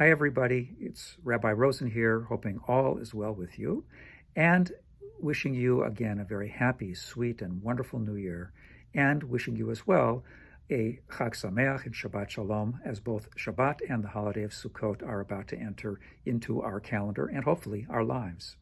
Hi, everybody. It's Rabbi Rosen here, hoping all is well with you, and wishing you again a very happy, sweet, and wonderful New Year, and wishing you as well a Chag Sameach and Shabbat Shalom, as both Shabbat and the holiday of Sukkot are about to enter into our calendar and hopefully our lives.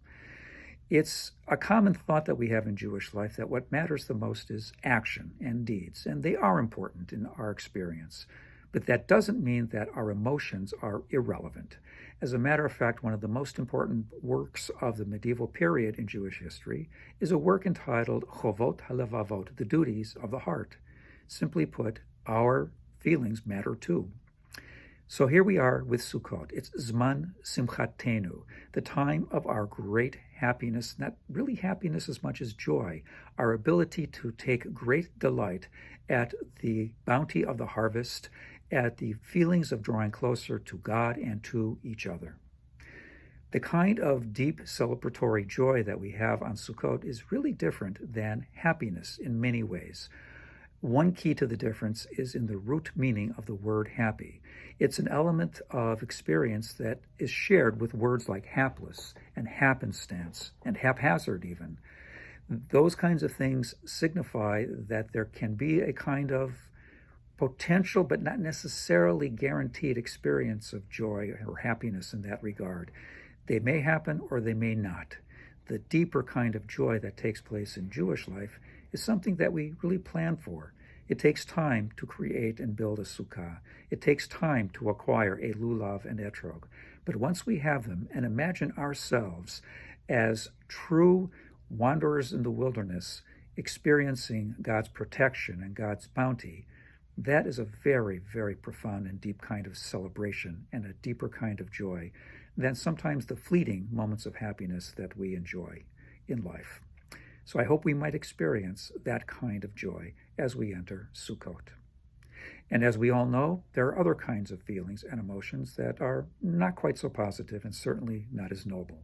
It's a common thought that we have in Jewish life that what matters the most is action and deeds, and they are important in our experience. But that doesn't mean that our emotions are irrelevant. As a matter of fact, one of the most important works of the medieval period in Jewish history is a work entitled Chovot HaLevavot, the duties of the heart. Simply put, our feelings matter too. So here we are with Sukkot. It's Zman Simchatenu, the time of our great happiness, not really happiness as much as joy, our ability to take great delight at the bounty of the harvest, at the feelings of drawing closer to God and to each other. The kind of deep celebratory joy that we have on Sukkot is really different than happiness in many ways. One key to the difference is in the root meaning of the word happy. It's an element of experience that is shared with words like hapless and happenstance and haphazard even. Those kinds of things signify that there can be a kind of potential but not necessarily guaranteed experience of joy or happiness in that regard. They may happen or they may not. The deeper kind of joy that takes place in Jewish life is something that we really plan for. It takes time to create and build a sukkah. It takes time to acquire a lulav and etrog. But once we have them and imagine ourselves as true wanderers in the wilderness, experiencing God's protection and God's bounty, that is a very, very profound and deep kind of celebration and a deeper kind of joy than sometimes the fleeting moments of happiness that we enjoy in life. So I hope we might experience that kind of joy as we enter Sukkot. And as we all know, there are other kinds of feelings and emotions that are not quite so positive and certainly not as noble.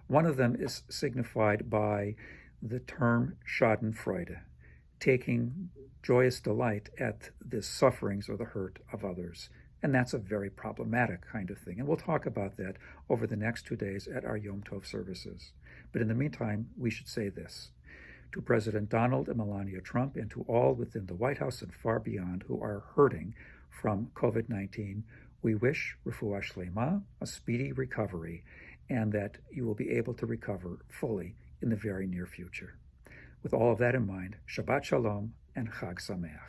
One of them is signified by the term Schadenfreude, taking joyous delight at the sufferings or the hurt of others. And that's a very problematic kind of thing. And we'll talk about that over the next 2 days at our Yom Tov services. But in the meantime, we should say this. To President Donald and Melania Trump and to all within the White House and far beyond who are hurting from COVID-19, we wish refuah shlema, a speedy recovery, and that you will be able to recover fully in the very near future. With all of that in mind, Shabbat Shalom and Chag Sameach.